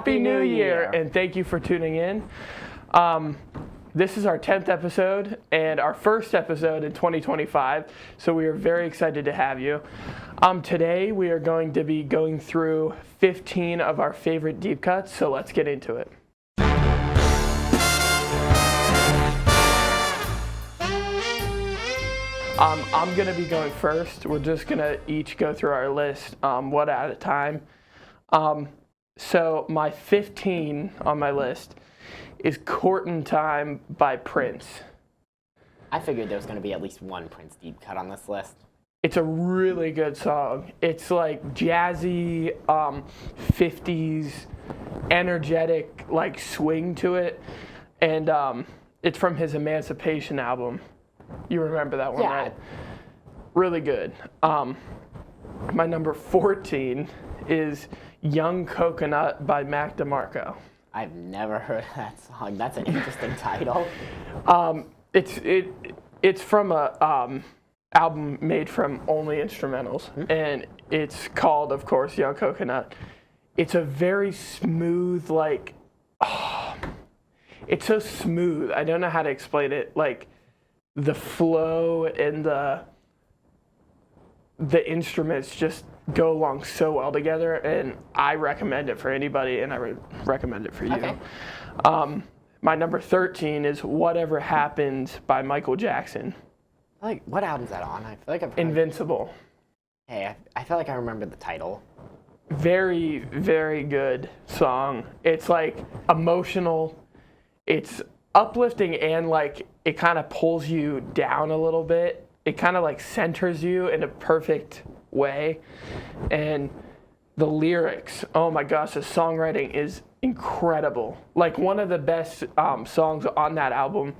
Happy New Year, and thank you for tuning in. This is our 10th episode and our first episode in 2025, so we are very excited to have you. Today we are going to be going through 15 of our favorite deep cuts, so let's get into it. I'm going to be going first. We're just going to each go through our list one at a time. So my 15 on my list is Courtin' Time by Prince. I figured there was going to be at least one Prince deep cut on this list. It's a really good song. It's like jazzy, 50s, energetic, like swing to it. And it's from his Emancipation album. You remember that one, Yeah. right? Really good. My number 14 is Young Coconut by Mac DeMarco. I've never heard that song. That's an interesting title. It's from a album made from only instrumentals, and it's called, of course, Young Coconut. It's a very smooth, like, it's so smooth. I don't know how to explain it. Like, the flow and the instruments just go along so well together, and I recommend it for anybody, and I recommend it for you. Okay. My number 13 is Whatever Happened by Michael Jackson. Like, what album's that on? I feel like I've heard. Invincible. Hey, I feel like I remember the title. Very, very good song. It's like emotional. It's uplifting, and like it kind of pulls you down a little bit. It kind of like centers you in a perfect way. And the lyrics, oh my gosh, the songwriting is incredible. Like one of the best songs on that album.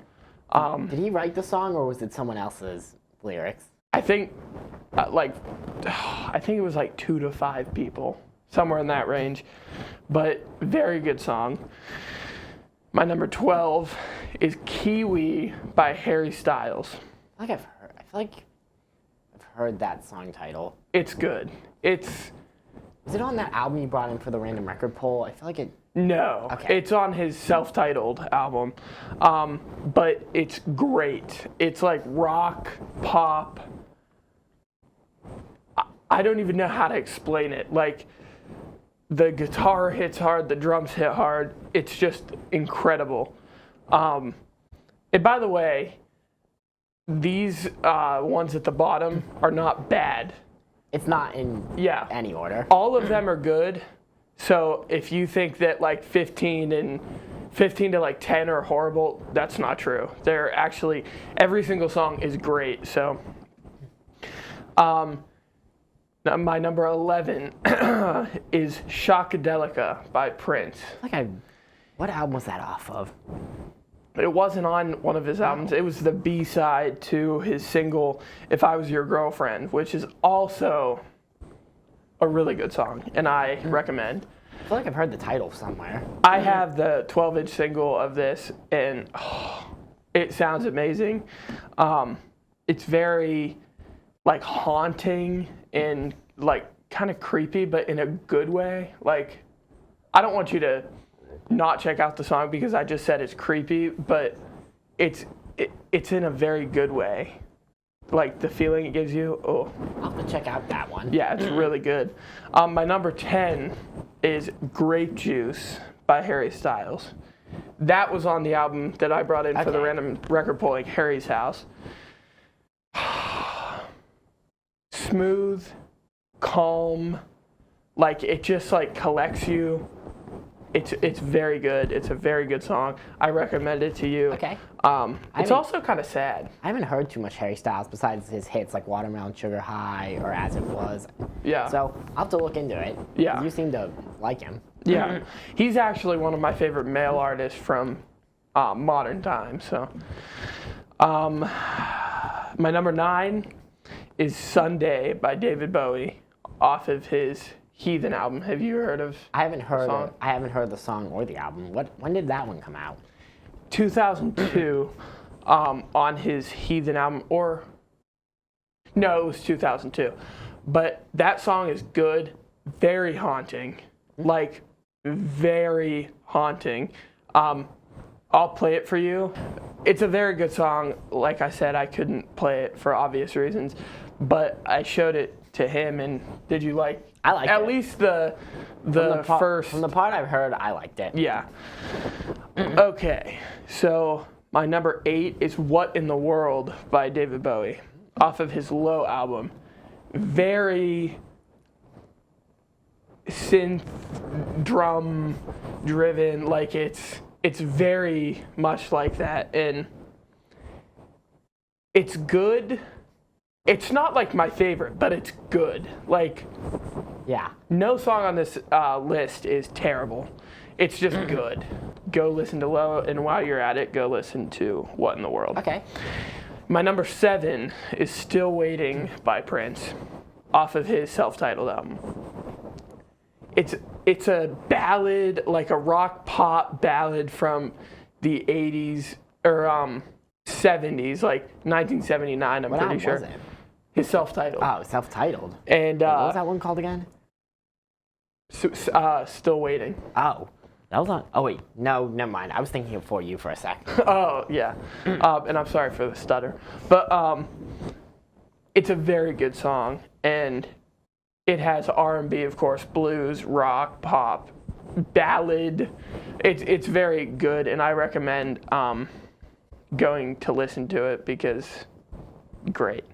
Did he write the song, or was it someone else's lyrics? I think I think it was like 2 to 5 people, somewhere in that range. But very good song. My number 12 is Kiwi by Harry Styles. I feel like I've heard that song title. It's good. Is it on that album you brought in for the random record poll? I feel like it. No, Okay. It's on his self-titled album, but it's great. It's like rock, pop. I don't even know how to explain it. Like, the guitar hits hard, the drums hit hard. It's just incredible. And by the way, these ones at the bottom are not bad. It's not in any order. All of them are good. So if you think that like 15 to like 10 are horrible, that's not true. They're actually, every single song is great. So my number 11 is Shockadelica by Prince. What album was that off of? It wasn't on one of his albums. It was the B-side to his single, If I Was Your Girlfriend, which is also a really good song, and I recommend. I feel like I've heard the title somewhere. I have the 12-inch single of this, and it sounds amazing. It's very, like, haunting and, like, kind of creepy, but in a good way. Like, I don't want you to not check out the song because I just said it's creepy, but it's in a very good way. Like the feeling it gives you. Oh, I'll have to check out that one. Yeah, it's really good. My number 10 is Grape Juice by Harry Styles. That was on the album that I brought in for the random record polling, Harry's House. Smooth, calm, like it just like collects you. It's very good. It's a very good song. I recommend it to you. Okay. It's also kind of sad. I haven't heard too much Harry Styles besides his hits like Watermelon Sugar High or As It Was. Yeah. So I'll have to look into it. Yeah. You seem to like him. Yeah. He's actually one of my favorite male artists from modern times. So, my number 9 is Sunday by David Bowie off of his Heathen album. Have you heard of? I haven't heard song? I haven't heard the song or the album. When did that one come out? 2002, on his Heathen album, or no, it was 2002. But that song is good, very haunting, like very haunting. I'll play it for you. It's a very good song. Like I said, I couldn't play it for obvious reasons, but I showed it to him, and did you like? I liked at it. least the first. From the part I've heard, I liked it. Yeah. Okay, so my number 8 is "What in the World" by David Bowie, off of his Low album. Very synth drum driven, like it's very much like that, and it's good. It's not like my favorite, but it's good. Like, Yeah. no song on this list is terrible. It's just good. Go listen to Low, and while you're at it, go listen to "What in the World." Okay. My number 7 is "Still Waiting" by Prince, off of his self-titled album. It's a ballad, like a rock pop ballad from the 80s or 70s, like 1979. I'm What pretty album sure. was it? His self-titled. Oh, self-titled. And What was that one called again? "Still Waiting." Oh, that was on. Oh wait, no, never mind. I was thinking of "For You" for a second. Oh yeah, and I'm sorry for the stutter, but it's a very good song, and it has R&B, of course, blues, rock, pop, ballad. It's very good, and I recommend going to listen to it because great.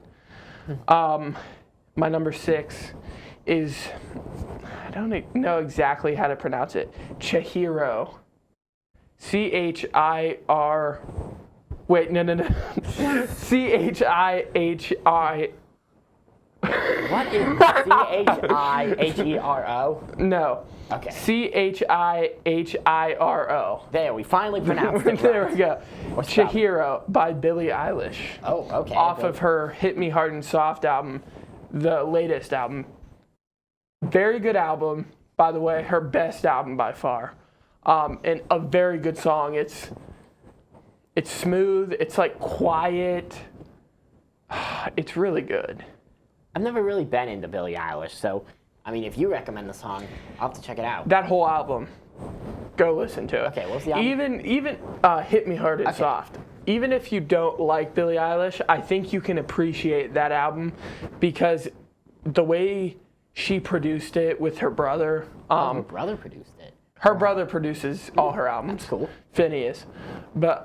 My number 6 is, I don't know exactly how to pronounce it, Chihiro. C-H-I-R, wait, no. C-H-I-H-I. What is C-H-I-H-E-R-O? No. Okay. C-H-I-H-I-R-O. There, we finally pronounced it There right. we go. What's that? Chihiro by Billie Eilish. Oh, okay. Off good. of her "Hit Me Hard and Soft" album, the latest album. Very good album, by the way, her best album by far. And a very good song. It's smooth, it's like quiet. It's really good. I've never really been into Billie Eilish, so I mean, if you recommend the song, I'll have to check it out. That whole album, go listen to it. Okay, what's the album? Even "Hit Me Hard and Soft." Even if you don't like Billie Eilish, I think you can appreciate that album because the way she produced it with her brother. Her brother produced it. Her brother produces all her albums. That's cool. Phineas. But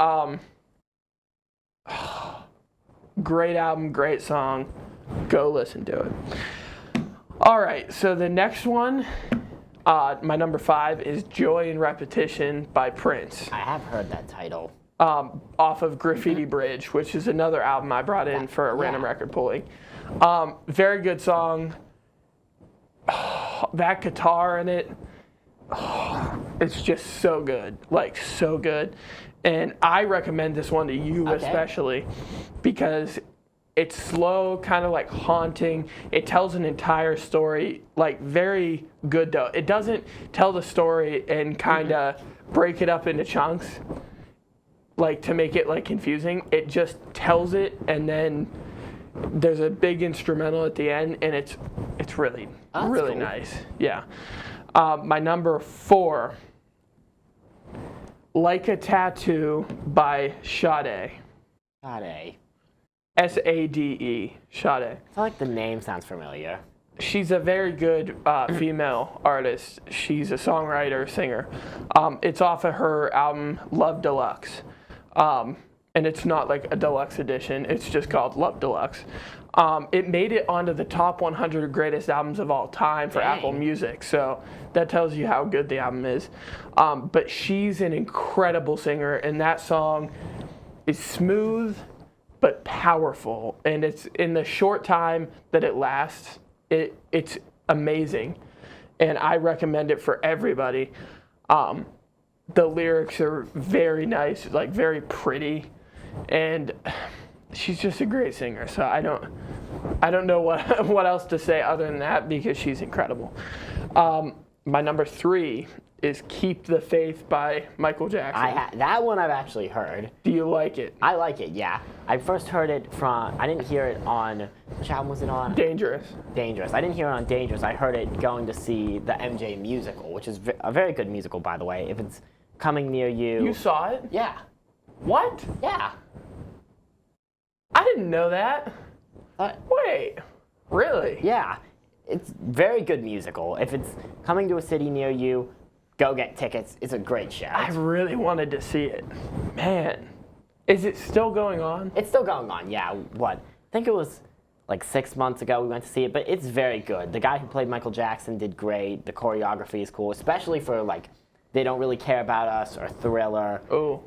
great album, great song. Go listen to it. All right, so the next one, my number 5 is "Joy in Repetition" by Prince, I have heard that title. off of Graffiti Bridge, which is another album I brought in for a random record pulling. Very good song. That guitar in it, it's just so good, like so good. And I recommend this one to you especially because it's slow, kind of like haunting. It tells an entire story, like very good though. It doesn't tell the story and kind of break it up into chunks, like to make it like confusing. It just tells it, and then there's a big instrumental at the end, and it's really really cool. nice. Yeah. My number 4, "Like a Tattoo" by Sade. Sade. S-A-D-E. Sade. I feel like the name sounds familiar. She's a very good female artist. She's a songwriter, singer. It's off of her album Love Deluxe. And it's not like a deluxe edition. It's just called Love Deluxe. It made it onto the top 100 greatest albums of all time for Apple Music. So that tells you how good the album is. But she's an incredible singer, and that song is smooth but powerful. And it's in the short time that it lasts, it's amazing. And I recommend it for everybody. The lyrics are very nice, like very pretty, and she's just a great singer. So I don't know what else to say other than that because she's incredible. My number 3 is Keep the Faith by Michael Jackson. That one I've actually heard. Do you like it? I like it, yeah. I first heard it I didn't hear it on, which album was it on? Dangerous. Dangerous. I didn't hear it on Dangerous. I heard it going to see the MJ musical, which is a very good musical, by the way. If it's coming near you. You saw it? Yeah. What? Yeah. I didn't know that. Wait, really? Yeah. It's very good musical. If it's coming to a city near you, go get tickets. It's a great show. I really wanted to see it. Man, is it still going on? It's still going on, yeah. I think it was like 6 months ago we went to see it, but it's very good. The guy who played Michael Jackson did great. The choreography is cool, especially for like They Don't Really Care About Us or Thriller. Oh.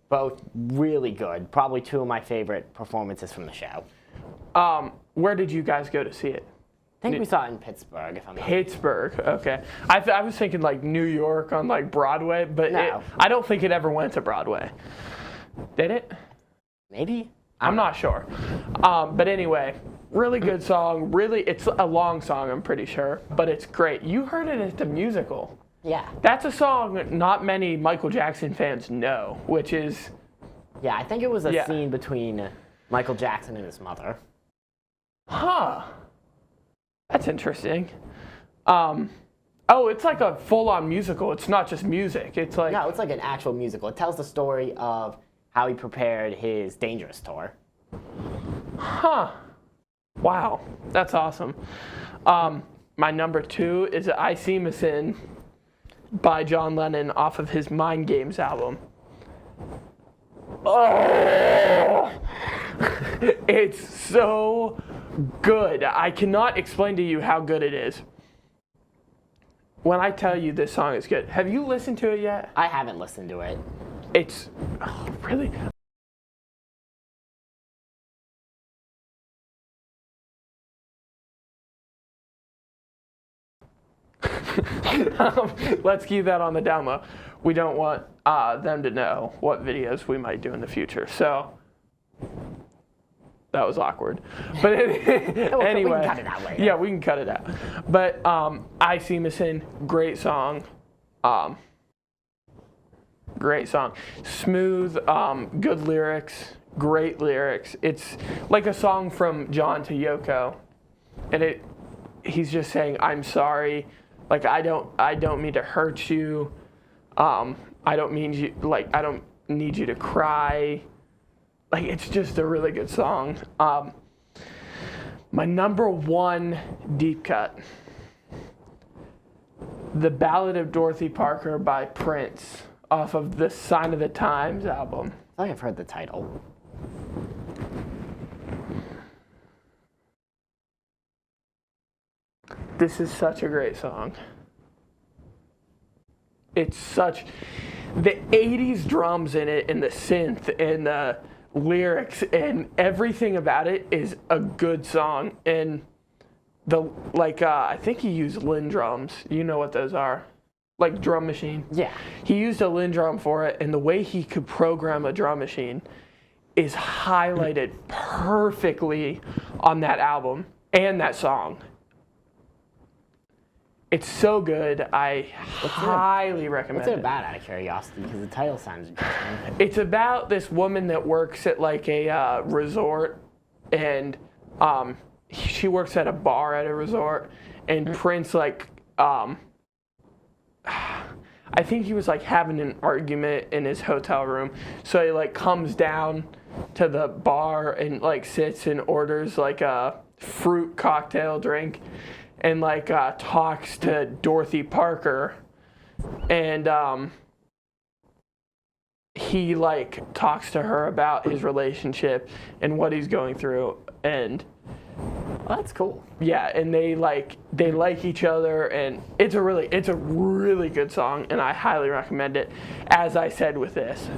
Both really good. Probably two of my favorite performances from the show. Where did you guys go to see it? I think we saw it in Pittsburgh, if I'm not Pittsburgh, okay. I was thinking like New York on like Broadway, but No. I don't think it ever went to Broadway. Did it? Maybe? I'm not sure. But anyway, really good song. Really, it's a long song, I'm pretty sure, but it's great. You heard it at the musical. Yeah. That's a song not many Michael Jackson fans know, which is... Yeah, I think it was a scene between Michael Jackson and his mother. Huh. That's interesting. It's like a full-on musical. It's not just music. It's like... No, it's like an actual musical. It tells the story of how he prepared his Dangerous tour. Huh. Wow. That's awesome. My number 2 is I See Me Sin by John Lennon off of his Mind Games album. Oh! It's so good. I cannot explain to you how good it is. When I tell you this song is good. Have you listened to it yet? I haven't listened to it. It's really... Let's keep that on the down low. We don't want them to know what videos we might do in the future. So that was awkward. But anyway, we can cut it out later. Yeah, we can cut it out. But I See Me Sin, great song. Great song. Smooth, good lyrics, great lyrics. It's like a song from John to Yoko, and he's just saying, "I'm sorry. Like I don't mean to hurt you. I don't need you to cry." Like it's just a really good song. My number 1 deep cut, The Ballad of Dorothy Parker by Prince off of the Sign of the Times album. I feel like I've heard the title. This is such a great song. It's such... The 80s drums in it and the synth and the lyrics and everything about it is a good song. And I think he used Linn drums. You know what those are. Like drum machine. Yeah. He used a Linn drum for it, and the way he could program a drum machine is highlighted perfectly on that album and that song. It's so good. I highly recommend it. What's it about, out of curiosity? Because the title sounds interesting. It's about this woman that works at like a resort, and she works at a bar at a resort, and Prince I think he was like having an argument in his hotel room, so he like comes down to the bar and like sits and orders like a fruit cocktail drink, and like talks to Dorothy Parker, and he like talks to her about his relationship and what he's going through, and well, that's cool. yeah, and they like each other, and it's a really good song, and I highly recommend it, as I said with this.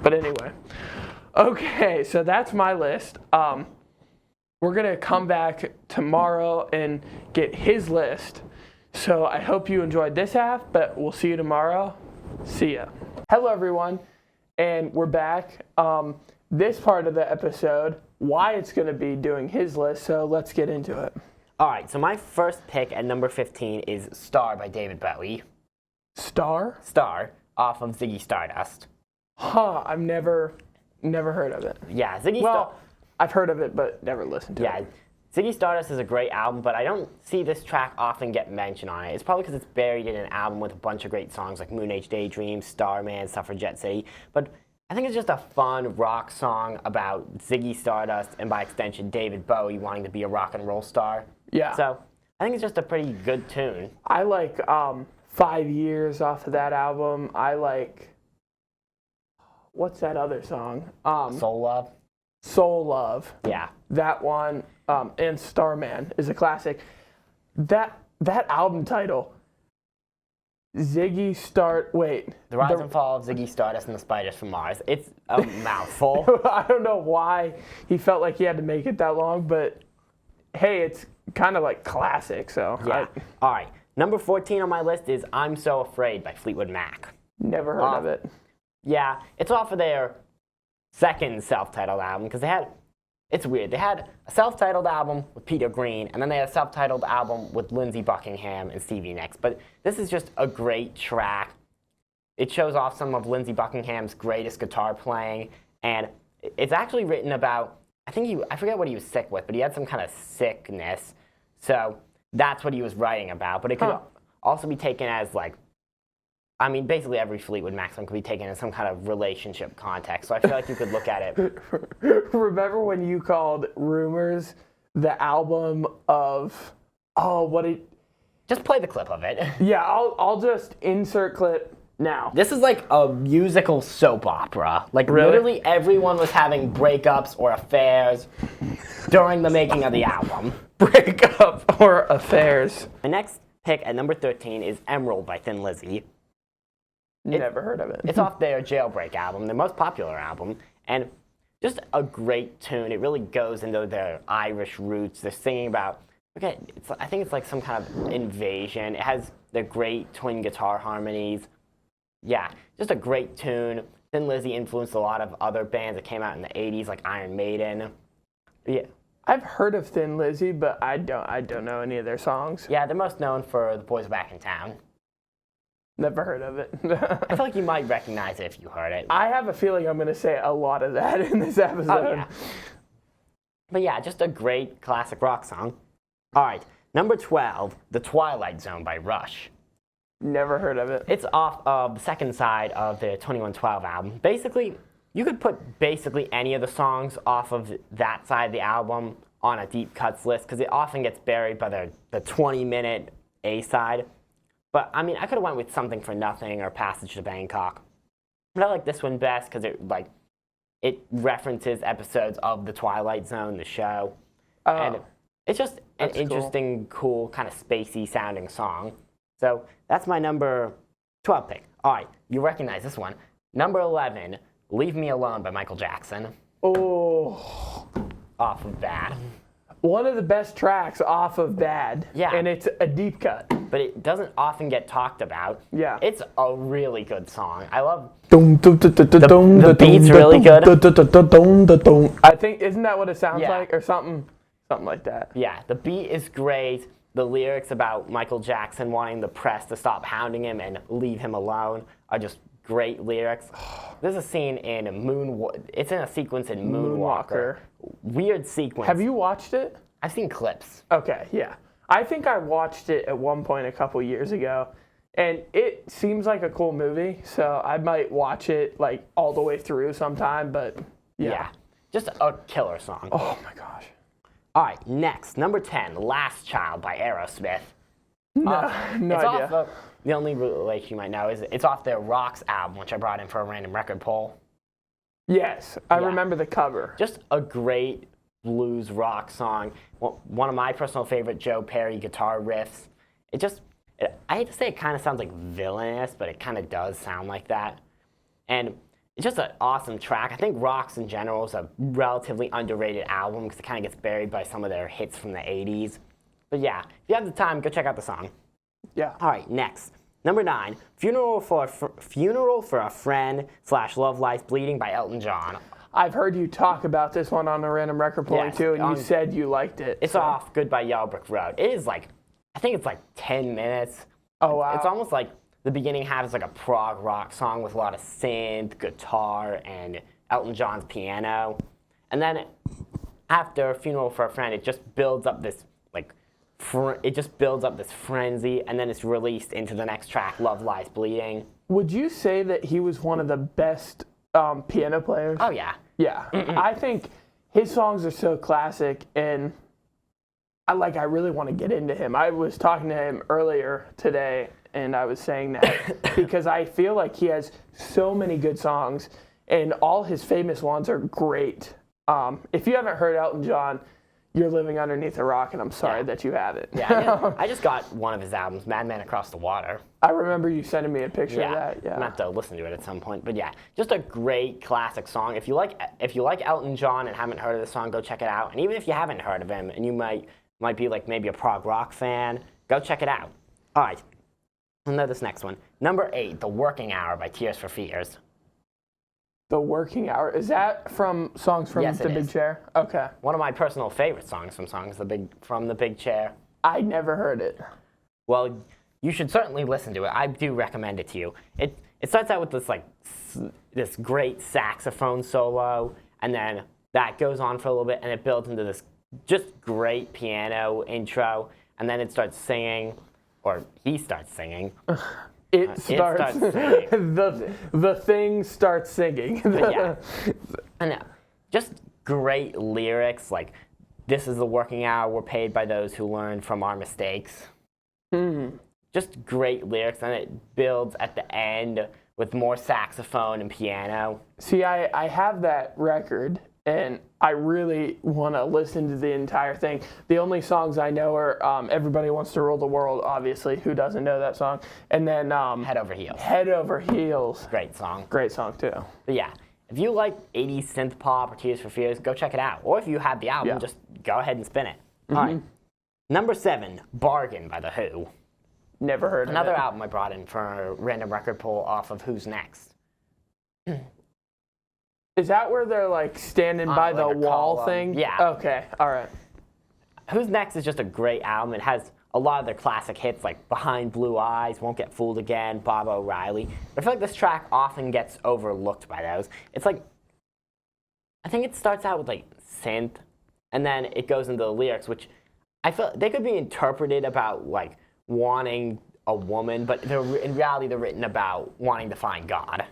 But anyway, okay, so that's my list. We're gonna come back tomorrow and get his list. So I hope you enjoyed this half, but we'll see you tomorrow. See ya. Hello everyone, and we're back. This part of the episode, Wyatt's gonna be doing his list, so let's get into it. All right, so my first pick at number 15 is Star by David Bowie. Star? Star, off of Ziggy Stardust. Huh, I've never heard of it. Yeah, Ziggy Well, I've heard of it, but never listened to Yeah, it. Ziggy Stardust is a great album, but I don't see this track often get mentioned on it. It's probably because it's buried in an album with a bunch of great songs like Moon Age Daydream, Starman, Suffragette City. But I think it's just a fun rock song about Ziggy Stardust and by extension David Bowie wanting to be a rock and roll star. Yeah. So I think it's just a pretty good tune. I like 5 Years off of that album. I like, what's that other song? Soul Love. Soul Love. Yeah. That one, and Starman is a classic. That album title, Ziggy Start. Wait. The Rise and Fall of Ziggy Stardust and the Spiders from Mars. It's a mouthful. I don't know why he felt like he had to make it that long, but hey, it's kind of like classic. So Yeah. All right. Number 14 on my list is I'm So Afraid by Fleetwood Mac. Never heard of it. Yeah, it's off of their second self-titled album because it's weird. They had a self-titled album with Peter Green, and then they had a self-titled album with Lindsey Buckingham and Stevie Nicks. But this is just a great track. It shows off some of Lindsey Buckingham's greatest guitar playing, and it's actually written about, I forget what he was sick with, but he had some kind of sickness. So that's what he was writing about. But it could also be taken as basically every Fleetwood Mac song could be taken in some kind of relationship context. So I feel like you could look at it. Remember when you called Rumors the album of, Just play the clip of it. Yeah, I'll just insert clip now. This is like a musical soap opera. Like Really? literally everyone was having breakups or affairs during the making of the album. Breakup or affairs. My next pick at number 13 is Emerald by Thin Lizzy. Never heard of it. It's off their Jailbreak album, their most popular album, and just a great tune. It really goes into their Irish roots. They're singing about, I think it's like some kind of invasion. It has the great twin guitar harmonies. Yeah, just a great tune. Thin Lizzy influenced a lot of other bands that came out in the 80s, like Iron Maiden. Yeah. I've heard of Thin Lizzy, but I don't know any of their songs. Yeah, they're most known for The Boys Are Back in Town. Never heard of it. I feel like you might recognize it if you heard it. I have a feeling I'm going to say a lot of that in this episode. Oh, yeah. But yeah, just a great classic rock song. All right, number 12, The Twilight Zone by Rush. Never heard of it. It's off of the second side of the 2112 album. Basically, you could put basically any of the songs off of that side of the album on a deep cuts list because it often gets buried by the 20-minute A-side. But, I mean, I could have went with Something for Nothing or Passage to Bangkok. But I like this one best because it references episodes of The Twilight Zone, the show. Oh, And it's just an that's interesting, cool, kind of spacey sounding song. So that's my number 12 pick. All right, you recognize this one. Number 11, Leave Me Alone by Michael Jackson. Oh. Off of that. One of the best tracks off of Bad. Yeah. And it's a deep cut. But it doesn't often get talked about. Yeah. It's a really good song. I love The beat's really good. I think, isn't that what it sounds Yeah. like? Or something like that. Yeah, the beat is great. The lyrics about Michael Jackson wanting the press to stop hounding him and leave him alone are just great lyrics. There's a scene in it's in a sequence in Moonwalker. Weird sequence. Have you watched it? I've seen clips. Okay, yeah. I think I watched it at one point a couple years ago, and it seems like a cool movie, so I might watch it like all the way through sometime, but yeah. Just a killer song. Oh my gosh. All right, next, number 10, Last Child by Aerosmith. No It's idea. off of, the only relation you might know is it's off their Rocks album, which I brought in for a random record poll. Yes, I Yeah. remember the cover. Just a great blues rock song. One of my personal favorite Joe Perry guitar riffs. I hate to say it kind of sounds like villainous, but it kind of does sound like that. And it's just an awesome track. I think Rocks in general is a relatively underrated album because it kind of gets buried by some of their hits from the 80s. But yeah, if you have the time, go check out the song. Yeah. All right, next. Number 9, Funeral for a Friend / Love Life Bleeding by Elton John. I've heard you talk about this one on the Random Record Pulling Yes, too, and you said you liked it. It's off Goodbye Yellow Brick Road. It is like, I think it's like 10 minutes. Oh, wow. It's almost like the beginning half is like a prog rock song with a lot of synth, guitar, and Elton John's piano. And then after Funeral for a Friend, it just builds up this frenzy, and then it's released into the next track, Love Lies Bleeding. Would you say that he was one of the best piano players? Oh, yeah. Yeah. I think his songs are so classic, and I really want to get into him. I was talking to him earlier today, and I was saying that because I feel like he has so many good songs, and all his famous ones are great. If you haven't heard Elton John, you're living underneath a rock, and I'm sorry that you haven't. Yeah, I just got one of his albums, Madman Across the Water. I remember you sending me a picture of that. Yeah, I'm gonna have to listen to it at some point. But yeah, just a great classic song. If you like Elton John and haven't heard of the song, go check it out. And even if you haven't heard of him, and you might be like maybe a prog rock fan, go check it out. All right, I'll know this next one. Number 8, The Working Hour by Tears for Fears. The Working Hour. Is that from songs from Yes, The it Big is. Chair? Okay. One of my personal favorite songs from The Big Chair. I never heard it. Well, you should certainly listen to it. I do recommend it to you. It starts out with this great saxophone solo, and then that goes on for a little bit, and it builds into this just great piano intro, and then it starts singing, or he starts singing. It starts singing. the thing starts singing. Yeah. I know. Just great lyrics, like, this is the working hour, we're paid by those who learn from our mistakes. Just great lyrics, and it builds at the end with more saxophone and piano. See, I have that record, and I really want to listen to the entire thing. The only songs I know are Everybody Wants to Rule the World, obviously. Who doesn't know that song? And then Head Over Heels. Head Over Heels. Great song. Great song, too. But yeah, if you like 80s synth pop or Tears for Fears, go check it out. Or if you have the album, just go ahead and spin it. All right. Number 7, Bargain by The Who. Never heard Another of it. album I brought in for a random record pull off of Who's Next. Is that where they're like standing by like the a wall column. thing? Yeah. Okay, all right. Who's Next is just a great album. It has a lot of their classic hits like Behind Blue Eyes, Won't Get Fooled Again, Bob O'Reilly. I feel like this track often gets overlooked by those. It's like, I think it starts out with like synth, and then it goes into the lyrics, which I feel they could be interpreted about like wanting a woman, but in reality they're written about wanting to find God.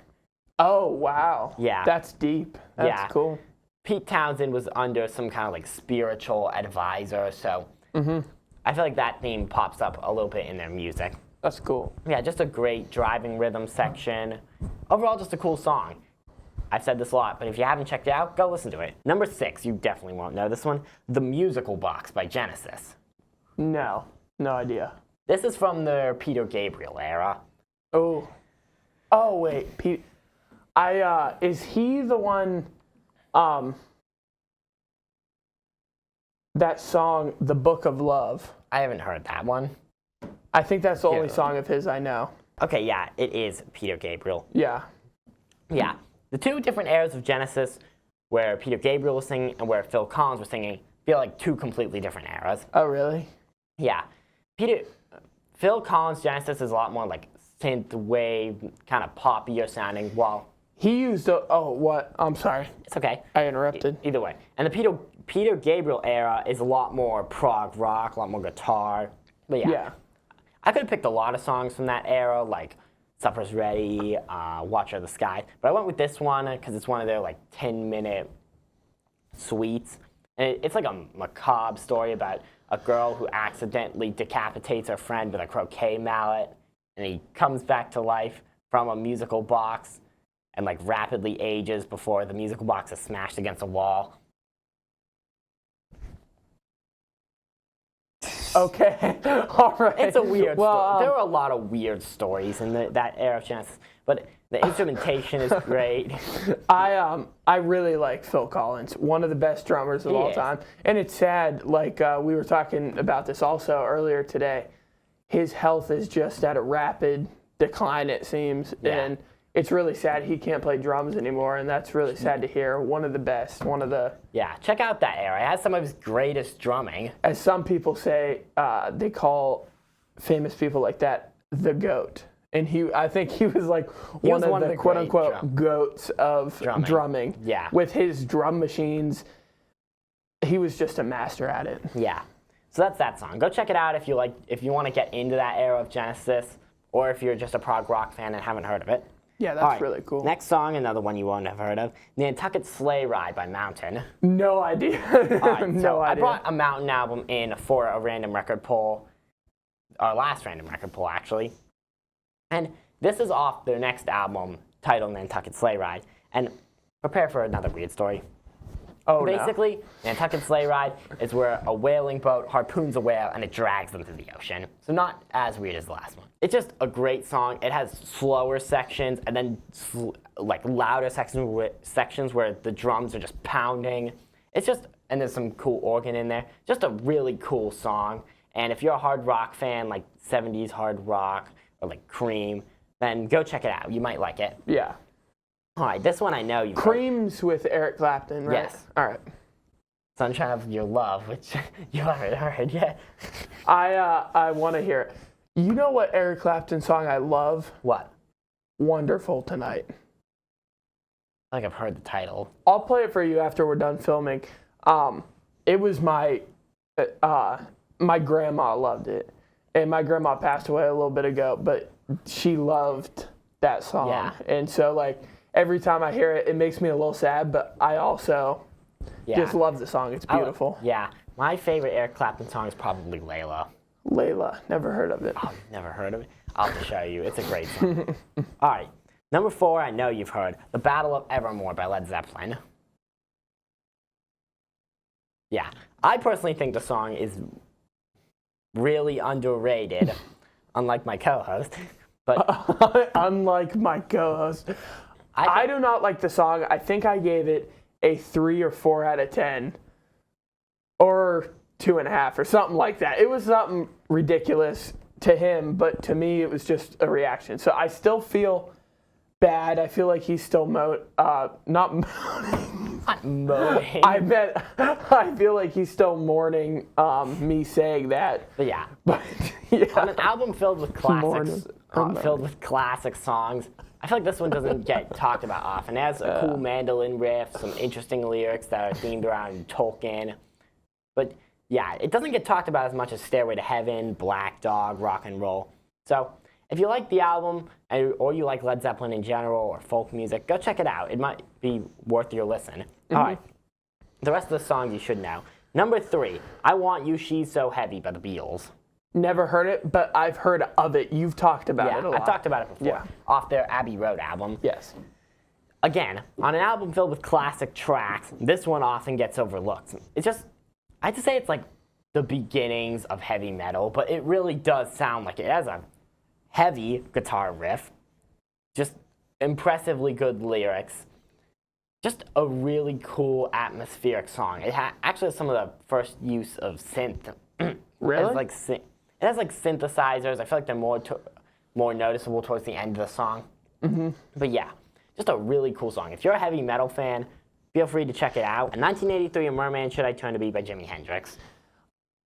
Oh, wow. Yeah. That's deep. That's cool. Pete Townsend was under some kind of like spiritual advisor, so I feel like that theme pops up a little bit in their music. That's cool. Yeah, just a great driving rhythm section. Overall, just a cool song. I've said this a lot, but if you haven't checked it out, go listen to it. Number 6, you definitely won't know this one, The Musical Box by Genesis. No idea. This is from the Peter Gabriel era. Oh, wait, Pete. Is he the one, that song, The Book of Love? I haven't heard that one. I think that's the only song of his I know. Okay, yeah, it is Peter Gabriel. Yeah. Yeah, the two different eras of Genesis, where Peter Gabriel was singing and where Phil Collins was singing, feel like two completely different eras. Oh, really? Yeah. Phil Collins' Genesis is a lot more like synth wave, kind of poppier sounding, while he used what? I'm sorry. It's okay. I interrupted. Either way. And the Peter Gabriel era is a lot more prog rock, a lot more guitar. But yeah. I could have picked a lot of songs from that era, like Supper's Ready, Watcher of the Sky. But I went with this one because it's one of their like 10-minute suites. And it's like a macabre story about a girl who accidentally decapitates her friend with a croquet mallet. And he comes back to life from a musical box and like rapidly ages before the musical box is smashed against a wall. Okay, all right. It's a weird story. There are a lot of weird stories in that era of Genesis, but the instrumentation is great. I really like Phil Collins, one of the best drummers of all time. And it's sad, like we were talking about this also earlier today, his health is just at a rapid decline, it seems. Yeah. And it's really sad he can't play drums anymore, and that's really sad to hear. One of the best, Yeah, check out that era. It has some of his greatest drumming. as some people say, they call famous people like that the GOAT. And I think he was like one of the quote unquote GOATs of drumming. Yeah. With his drum machines, he was just a master at it. Yeah. So that's that song. Go check it out if you want to get into that era of Genesis, or if you're just a prog rock fan and haven't heard of it. Yeah, that's really cool. Next song, another one you won't have heard of, Nantucket Sleigh Ride by Mountain. No idea. No idea. I brought a Mountain album in for a random record poll, our last random record poll actually, and this is off their next album titled Nantucket Sleigh Ride. And prepare for another weird story. Oh, Basically, Nantucket Sleigh Ride is where a whaling boat harpoons a whale and it drags them to the ocean. So not as weird as the last one. It's just a great song. It has slower sections and then louder sections where the drums are just pounding. And there's some cool organ in there. Just a really cool song. And if you're a hard rock fan, like 70s hard rock or like Cream, then go check it out. You might like it. Yeah. All right, this one I know you. Cream's with Eric Clapton, right? Yes. All right. Sunshine of Your Love, which you haven't heard yet. I want to hear it. You know what Eric Clapton song I love? What? Wonderful Tonight. I think I've heard the title. I'll play it for you after we're done filming. It was my grandma loved it. And my grandma passed away a little bit ago, but she loved that song. Yeah. And so, every time I hear it, it makes me a little sad, but I also just love the song. It's beautiful. Yeah. My favorite Eric Clapton song is probably Layla. Layla. Never heard of it. Oh, you've never heard of it? I'll have to show you. It's a great song. All right. Number 4, I know you've heard. The Battle of Evermore by Led Zeppelin. Yeah. I personally think the song is really underrated, unlike my co-host. But unlike my co-host. I do not like the song. I think I gave it a 3 or 4 out of 10. Or 2.5 or something like that. It was something ridiculous to him, but to me it was just a reaction. So I still feel bad. I feel like he's still not moaning. I feel like he's still mourning me saying that. But yeah. But yeah. On an album filled with classics, classic songs, I feel like this one doesn't get talked about often. It has a cool mandolin riff, some interesting lyrics that are themed around Tolkien. But yeah, it doesn't get talked about as much as Stairway to Heaven, Black Dog, Rock and Roll. So if you like the album, or you like Led Zeppelin in general, or folk music, go check it out. It might be worth your listen. Mm-hmm. All right, the rest of the songs you should know. Number 3, I Want You, She's So Heavy by the Beatles. Never heard it, but I've heard of it. You've talked about it a lot. I've talked about it before. Off their Abbey Road album. Yes. Again, on an album filled with classic tracks, this one often gets overlooked. It's just, I'd say it's like the beginnings of heavy metal, but it really does sound like it. It has a heavy guitar riff, just impressively good lyrics, just a really cool atmospheric song. It actually has some of the first use of synth. Really? It has synthesizers. I feel like they're more noticeable towards the end of the song. Mm-hmm. But yeah, just a really cool song. If you're a heavy metal fan, feel free to check it out. In 1983, A Merman Should I Turn to Be by Jimi Hendrix.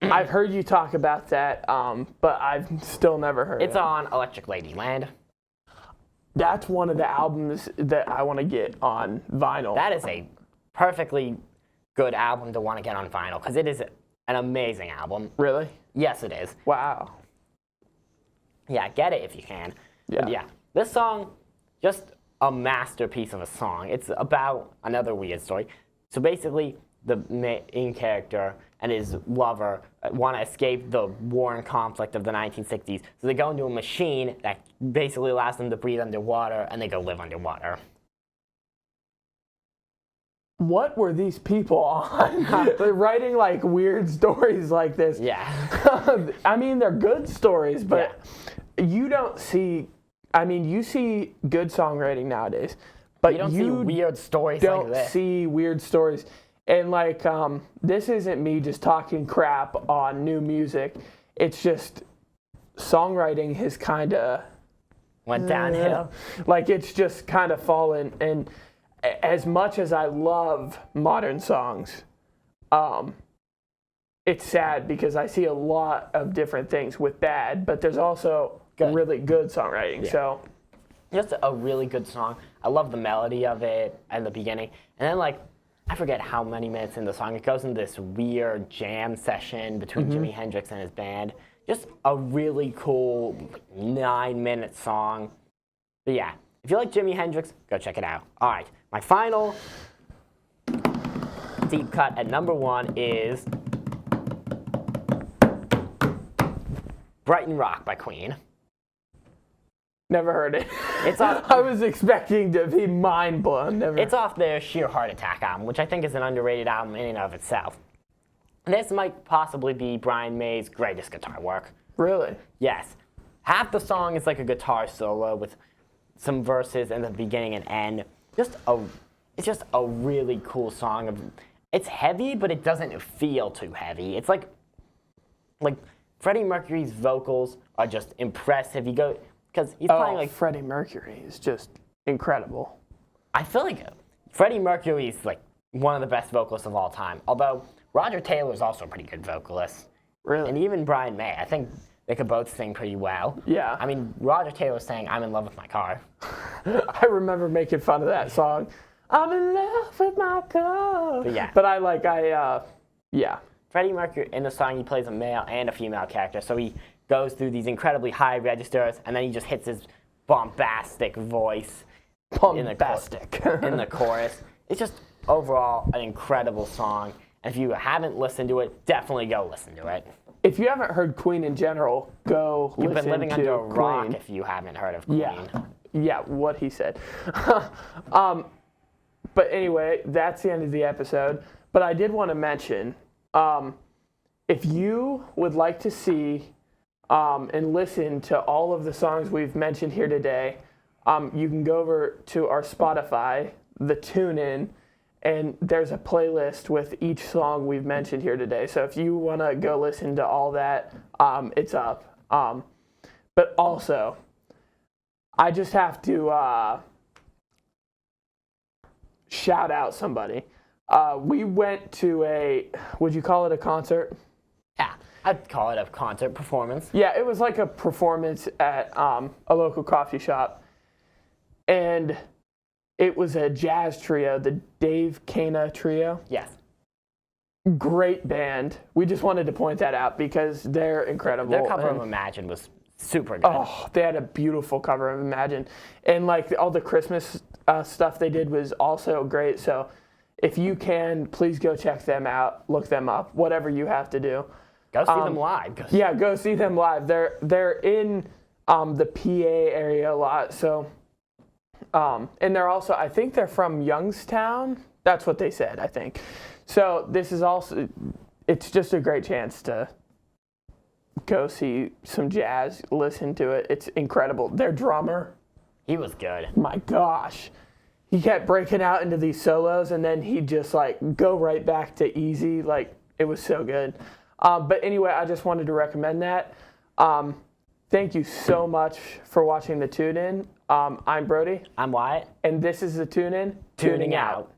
I've heard you talk about that, but I've still never heard it. It's on Electric Ladyland. That's one of the albums that I want to get on vinyl. That is a perfectly good album to want to get on vinyl, because it is an amazing album. Really? Yes, it is. Wow. Yeah, get it if you can. Yeah. But yeah, this song, just a masterpiece of a song. It's about another weird story. So basically, the main character and his lover want to escape the war and conflict of the 1960s. So they go into a machine that basically allows them to breathe underwater, and they go live underwater. What were these people on? They're writing weird stories like this. Yeah. I mean, they're good stories, but you don't see. I mean, you see good songwriting nowadays, but you don't see weird stories don't like this. See weird stories. And this isn't me just talking crap on new music. It's just songwriting has kind of Went downhill. Like, it's just kind of fallen. And as much as I love modern songs, it's sad because I see a lot of different things with bad, but there's also really good songwriting. Yeah. So, just a really good song. I love the melody of it at the beginning. And then, like, I forget how many minutes in the song. It goes into this weird jam session between Jimi Hendrix and his band. Just a really cool 9-minute song. But yeah, if you like Jimi Hendrix, go check it out. All right, my final deep cut at number 1 is Brighton Rock by Queen. never heard it. It's off, I was expecting to be mind blown. Never. it's off their Sheer Heart Attack album, which I think is an underrated album in and of itself. This might possibly be Brian May's greatest guitar work. Really? Yes. Half the song is like a guitar solo with some verses in the beginning and end. It's just a really cool song. It's heavy, but it doesn't feel too heavy. It's like Freddie Mercury's vocals are just impressive. Because he's playing like Freddie Mercury is just incredible. I feel like Freddie Mercury is like one of the best vocalists of all time. Although Roger Taylor is also a pretty good vocalist. Really? And even Brian May. I think they could both sing pretty well. Yeah. I mean, Roger Taylor sang "I'm in Love with My Car." I remember making fun of that song. I'm in love with my car. But yeah. But yeah. Freddie Mercury, in the song, he plays a male and a female character. So he goes through these incredibly high registers, and then he just hits his bombastic voice in the chorus. It's just overall an incredible song. And if you haven't listened to it, definitely go listen to it. If you haven't heard Queen in general, go You've listen to been living under a rock Queen. if you haven't heard of Queen. Yeah, what he said. But anyway, that's the end of the episode. But I did want to mention, if you would like to see and listen to all of the songs we've mentioned here today, you can go over to our Spotify, the TuneIn, and there's a playlist with each song we've mentioned here today. So if you want to go listen to all that, it's up. But also, I just have to shout out somebody. We went to would you call it a concert? Yeah, I'd call it a concert performance. Yeah, it was like a performance at a local coffee shop. And it was a jazz trio, the Dave Cana Trio. Yes. Great band. We just wanted to point that out because they're incredible. Their cover of Imagine was super good. Oh, they had a beautiful cover of Imagine. And like all the Christmas stuff they did was also great. So if you can, please go check them out, look them up, whatever you have to do. Go see them live. Yeah, go see them live. They're in the PA area a lot. So, and they're also, I think they're from Youngstown. That's what they said, I think. So this is also, it's just a great chance to go see some jazz, listen to it. It's incredible. Their drummer, He was good. my gosh. He kept breaking out into these solos, and then he'd just like go right back to easy. Like, it was so good. But anyway, I just wanted to recommend that. Thank you so much for watching the Tune In. I'm Brodie. I'm Wyatt. And this is the Tune In. Tuning out.